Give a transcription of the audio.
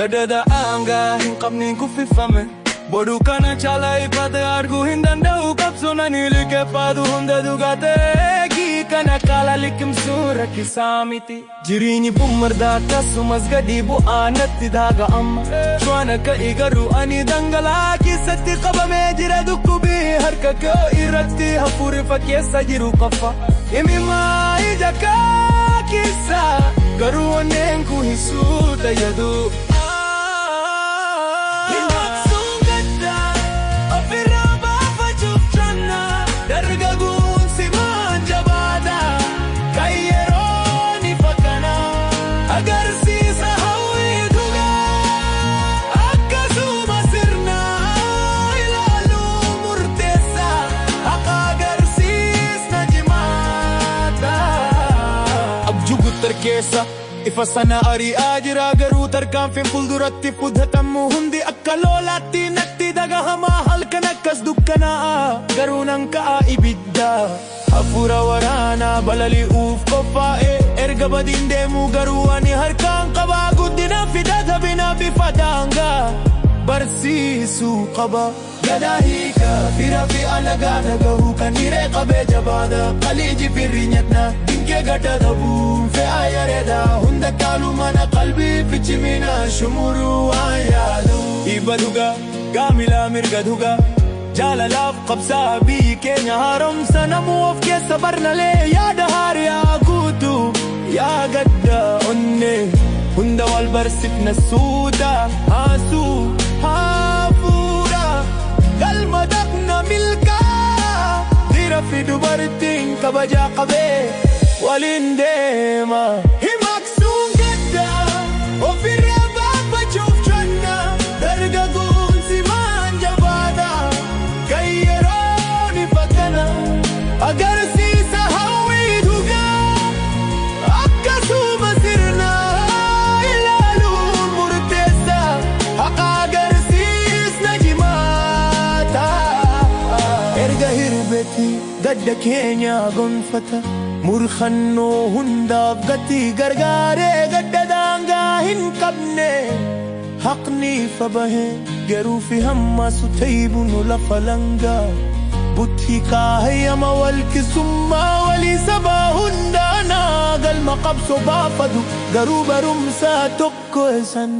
Gadda daangaa hin qabneen kuffifame boduu kana caalaa ifate arguu hin danda'u qabsoonanii liqeeffatu hunda dhugaatee kana kaala liqimsuu rakkisaa miti jireenyi bummardaa akkasumas gadi bu'aa natti daaga'ama waan akka garuu ani dhangala'aa keessatti qabamee jira dhukkubii harka koo irratti hafuurri fakkeessa jiru qofa himimaa ija koo keessa garuu onneen koo hin suutayyadu. Keessa ifa sana ari'aa jira garuu tarkaanfiin fuulduratti fudhatamu hundi akka loolaatti natti dhagahamaa halkan akkas dukkanaa garuu nan ka'a ibidda hafuura waraanaa balali'uuf qophaa'e erga badiin deemu garuu ani harkaan qabaa guddina fidata bina bifa daangaa barsiisuu qaba. Gadda hiika fira fi alagaa dhagahuu kan hiree qabee jabaadha qaliiji firri nyatna dinkee gadda dhabuu fe'aa yareedha hunda kaalu mana qalbii fichimina shumuruu waan yaadu dhiibba dhugaa gaamilaa mirga dhugaa jaalalaaf qabsaa biyyi keenya haaromsa namuu of keessa barnalee yaada haariyaa guutu yaa gadda onnee hunda wal barsifna suuta haasuu haafuudha galma dhaqna milkaa dhiira fi dubartiin kabajaa qabee waliin deema. Himaqsuun gadda ofirraa baafachuuf jonna dargaggoon simaan jabaadha kan yeroon ifa kana agarsiisa hawwii dhugaa akkasuma sirna ilaaluun murteessa haqa agarsiisna jimaata erga hirbeeti gadda keenya gonfata murkhannoo hundaaf gatii gargaaree gadda daangaa hin qabne haqni ifa bahee garuu fi hammaasu taybunu lafa langaa butii kaayama walkisummaa walii sabaa hundaanaa galma qabsoo baafatu garuu barumsaa tokko esan.